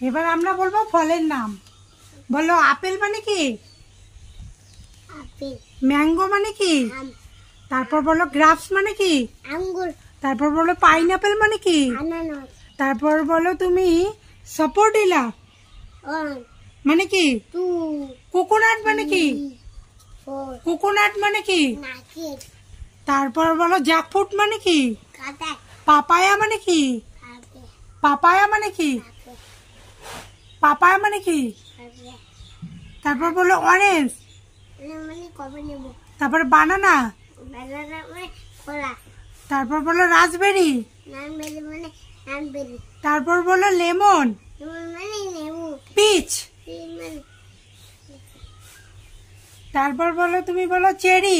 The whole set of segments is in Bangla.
এবার আমরা বলবো ফলের নাম। বলো, আপেল মানে কি? আপেল। ম্যাঙ্গো মানে কি? আম। তারপর বলো গ্রাপস মানে কি? আঙ্গুর। তারপর বলো পাইনাপেল মানে কি? আনারস। তারপর বলো তুমি সপোর্টিলা মানে কি? কোকোনাট মানে কি? কোকোনাট মানে কি? তারপর বলো জ্যাকফ্রুট মানে কি? পাপায়া মানে কি? পাপায়া মানে কি? পাপায়া মানে কি? তারপর বলো অরেঞ্জ। তারপর বানানা। তারপর বলো রাসবেরি। তারপর বলো লেমন। পিচ। তারপর বলো তুমি বলো চেরি।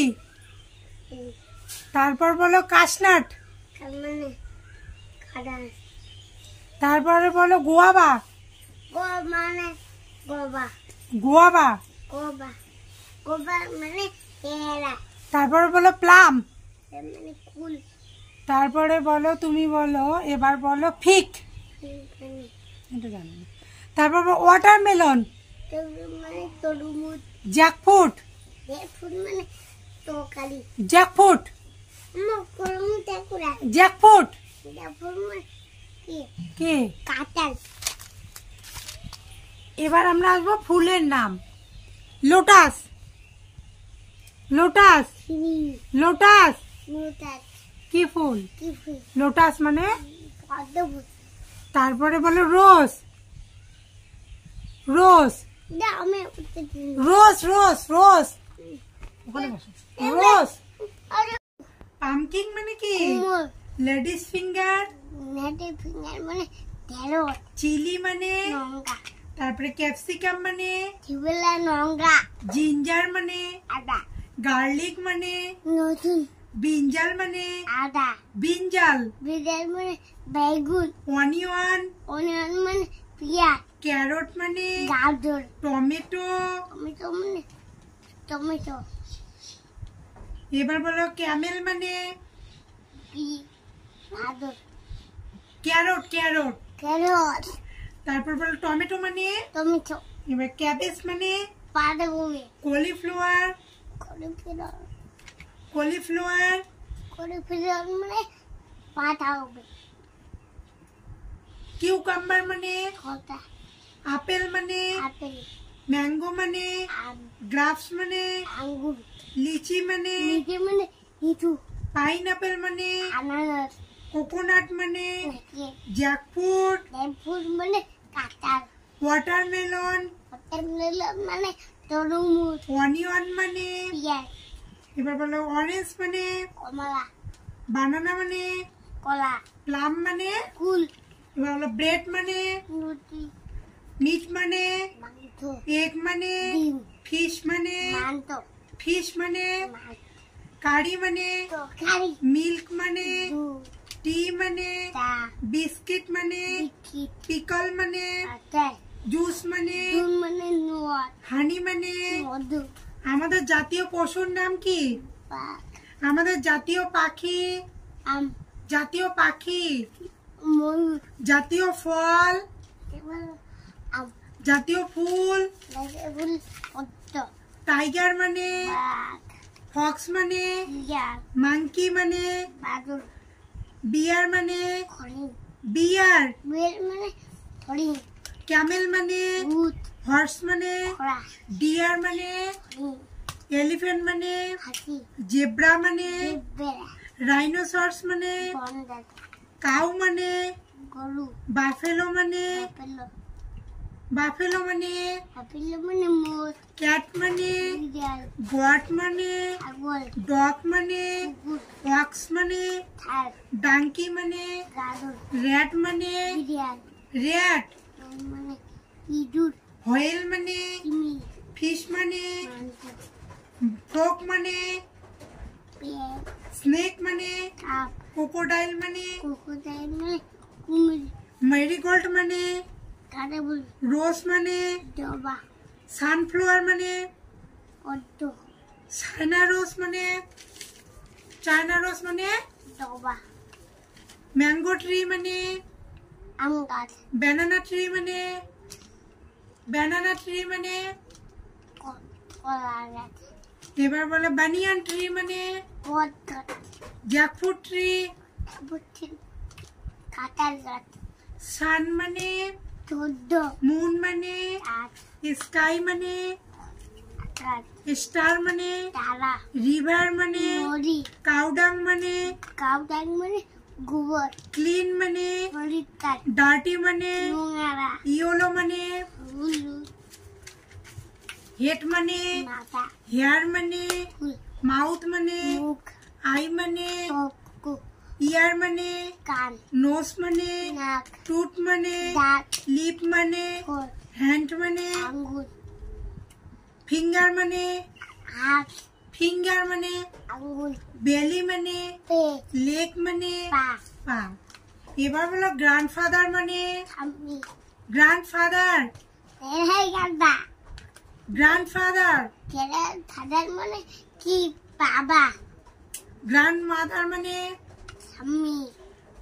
তারপর বলো কাশনাট। তারপরে বলো গোয়াবা। গোয়াবা। তারপরে বলো প্লাম। তারপরে বলো তুমি বলো এবার বলো ফিক। এটা জানো না। তারপর ওয়াটারমেলন। জ্যাকফ্রুট। জ্যাকফ্রুট। জ্যাকফ্রুট কি? এবার আমরা আসবো ফুলের নাম। লোটাস। লোটাস। লোটাস কি ফুল? লোটাস মানে? তারপরে বলো রোজ। রোজ। রোজ রোজ রোজ রোজ। পামকিন মানে কি? Ladies finger. মানে চিলি মানে? তারপরে ক্যাপসিকাম মানে? জিঞ্জার মানে? গার্লিক মানে? ব্রিঞ্জাল মানে? ব্রিঞ্জাল। মানে বেগুন। অনিয়ন। মানে পেঁয়াজ। ক্যারট মানে? গাজর। টমেটো। টমেটো। এবার বলো ক্যামেল মানে? ক্যারট। ক্যারট। ক্যারট। তারপর বলো টমেটো মানে? টমেটো। এবার ক্যাবেজ মানে? বাঁধাকপি। কলিফ্লাওয়ার। কলিফ্লাওয়ার। কলিফ্লাওয়ার মানে বাঁধাকপি। কিউকাম্বার মানে? খোসা। আপেল মানে? আপেল। ম্যাঙ্গো মানে? আম। গ্রাপস মানে? আঙ্গুর। লিচি মানে? লিচি মানে লিচু। পাইনাপেল মানে? আনারস। কোকোনাট মানে? জ্যাকফ্রুট। জ্যাকফ্রুট মানে কাঁঠাল। ওয়াটারমেলন। ওয়াটারমেলন মানে তরমুজ। অনিয়ন মানে? পেঁয়াজ। এবার বলো অরেঞ্জ মানে? কমলা। বানানা মানে? কলা। প্লাম মানে? কুল। এবার বলো ব্রেড মানে? রুটি। মিট মানে? মাংস। এগ মানে? ডিম। ফিশ মানে? মাংস। ফিশ মানে? কারি মানে? তরকারি। মিল্ক মানে? দুধ। টি মানে? চা। বিস্কিট মানে? বিস্কিট। পিকল মানে? আচার। জুস মানে? দুধ মানে নট। হানি মানে? মধু। আমাদের জাতীয় পশুর নাম কি? বাঘ। আমাদের জাতীয় পাখি? আম। জাতীয় পাখি। ময়ূর। জাতীয় ফল? আম। জাতীয় ফুল? পদ্ম। টাইগার মানে? বাঘ। ফক্স মানে? শিয়াল। মাংকি মানে? বাদুড়। বিয়ার মানে? হরিণ। বিয়ার। বেল মানে হরিণ। ক্যামেল মানে? ভূত। হর্স মানে? ঘোড়া। ডিয়ার মানে? হরিণ। এলিফ্যান্ট মানে? হাতি। জেব্রা মানে? বেড়া। রাইনোসরস মানে? গন্ডার। কাউ মানে? গরু। বাফেলো মানে? বাফেলো। বাফেলো মানে? বাফেলো মানে মোষ। ক্যাট মানে? বিড়াল। গোয়াট মানে? ছাগল। ডগ মানে? কুকুর। ওয়াক্স মানে? ষাঁড়। ডাঙ্কি মানে? গাধর। র্যাট মানে? বিড়াল। র্যাট। মানে ইঁদুর। হোয়েল মানে? চিনি। ফিশ মানে? মাংস। ফ্রগ মানে? পেঁয়াজ। স্নেক মানে? সাপ। ক্রোকোডাইল মানে? ক্রোকোডাইল মানে কুমির। মেরিগোল্ড মানে? কাটাবুল। রোজ মানে? জবা। সানফ্লাওয়ার মানে? পদ্ম। চায়না রোজ মানে? চায়না রোজ মানে? জবা। ম্যাঙ্গো ট্রি মানে? আম গাছ ব্যানানা ট্রি মানে ব্যানানা ট্রি মানে কলা গাছ এবার বলো বানিয়ান ট্রি মানে বট গাছ জ্যাকফ্রুট ট্রি বুঝছি কাঁঠাল গাছ সান মানে চোদ্দ মুন মানে আট স্কাই মানে গাছ স্টার মানে তারা রিভার মানে নদী কাউডাং মানে কাউডাং মানে গোবর ক্লিন মানে পরিষ্কার ডার্টি মানে নোংরা ইয়েলো মানে হলুদ হেড মানে মাথা হেয়ার মানে ফুল মাউথ মানে মুখ আই মানে চক্ষু ইয়ার মানে কান নোজ মানে নাক টুথ মানে দাঁত লিপ মানে ঠোঁট হ্যান্ড মানে আঙ্গুল ফিঙ্গার মানে হাত ফিঙ্গার মানে আঙ্গুল বেলি মানে পেট লেগ মানে পা পা এবার বলো গ্র্যান্ডফাদার মানে আমি গ্র্যান্ডফাদার এই গাদা গ্র্যান্ডফাদার কেরা ফাদার মানে কি বাবা গ্র্যান্ডমাদার মানে আমি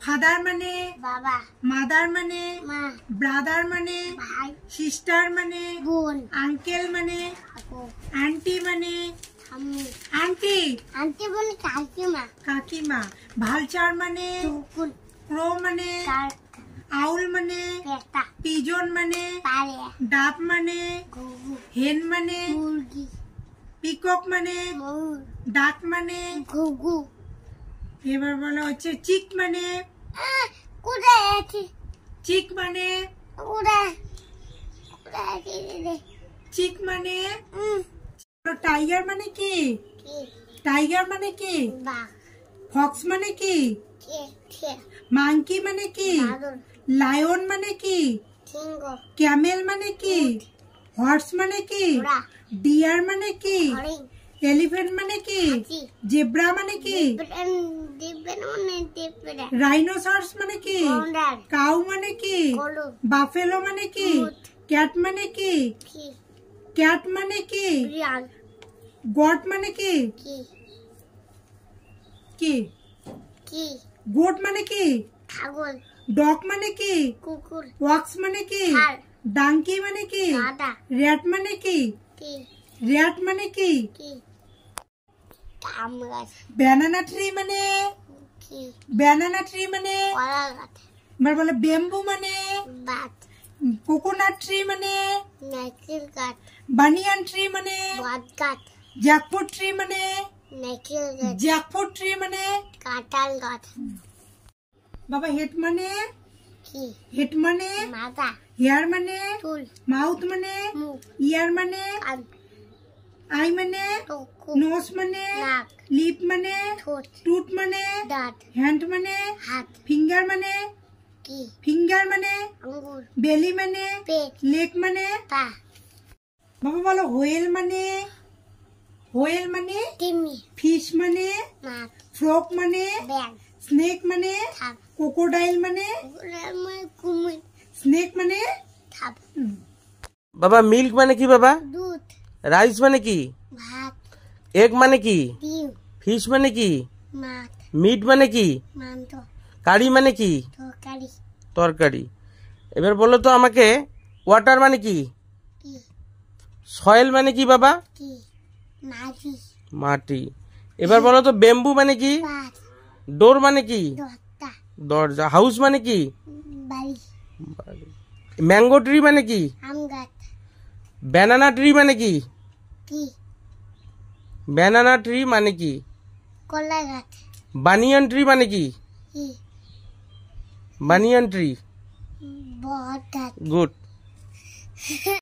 ফাদার মানে বাবা মাদার মানে মা ব্রাদার মানে ভাই সিস্টার মানে বোন আঙ্কেল মানে আপু আন্টি মানে আমি আন্টি আন্টি বলে কাকিমা কাকিমা ভালচার মানে টুকুন ক্রো মানে কার আউল মানে পেটা পিজন মানে পারে ডাব মানে ঘুঘু হেন মানে মুরগি পিকক মানে ময়ূর ডাক মানে ঘুঘু এবার বলো হচ্ছে চিক মানে কোথায় আছে চিক মানে কোথায় কোথায় আছে রে চিক মানে টাইগার মানে কি কি টাইগার মানে কি বাঘ ফক্স মানে কি কে কে মাংকি মানে কি বাদর লায়ন মানে কি সিংহ ক্যামেল মানে কি হর্স মানে কি ঘোড়া ডিয়ার মানে কি হরিণ এলিফ্যান্ট মানে কি হাতি জেব্রা মানে কি দিবেন মানে দিবেন রাইনোসরস মানে কি গন্ডার কাউ মানে কি গরু বাফেলো মানে কি উট ক্যাট মানে কি কি ক্যাট মানে কি বিড়াল গট মানে কি কি কি কি গোট মানে কি ছাগল ডগ মানে কি কুকুর ওয়াক্স মানে কি ষাঁড় ডাঙ্কি মানে কি গাধা র্যাট মানে কি কি র্যাট মানে কি কি আম গাছ ব্যানানা ট্রি মানে কি ব্যানানা ট্রি মানে কলা গাছ এবার বলে বেম্বু মানে বাত কোকোনাট ট্রি মানে নারকেল গাছ বানিয়ান ট্রি মানে বট গাছ জ্যাকফ্রুট ট্রি মানে নারকেল গাছ জ্যাকফ্রুট ট্রি মানে কাঁঠাল গাছ বাবা হেড মানে কি হেড মানে মাথা হেয়ার মানে চুল মাউথ মানে মুখ ইয়ার মানে কান আই মানে চক্ষু নোজ মানে নাক লিপ মানে ঠোঁট টুথ মানে দাঁত হ্যান্ড মানে হাত ফিঙ্গার মানে কি ফিঙ্গার মানে আঙ্গুর বেলি মানে পেট লেগ মানে পা বাবা বলো হোয়েল মানে হোয়েল মানে তিমি ফিশ মানে মাছ ফ্রক মানে ব্যাং স্নেক মানে থাপ ক্রোকোডাইল মানে কুমির স্নেক মানে থাপ বাবা মিল্ক মানে কি বাবা? দুধ রাইস মানে কি? ভাত এগ মানে কি? ডিম ফিশ মানে কি? মাছ মিট মানে কি? মাংস কারি মানে কি? তরকারি তরকারি। এবার বলো তো আমাকে ওয়াটার মানে কি? কি সয়েল মানে কি বাবা? কি মাটি মাটি। এবার বলো তো বেম্বু মানে কি? পাত ডোর মানে কি? দত্তা দরজা। হাউস মানে কি? বাড়ি ম্যাঙ্গো ট্রি মানে কি? আম গাছ ব্যানানা ট্রি মানে কি? কি ব্যানানা ট্রি মানে কি? কলা গাছ বানিয়ান ট্রি মানে কি? কি বানিয়ান ট্রি। বট গাছ গুড।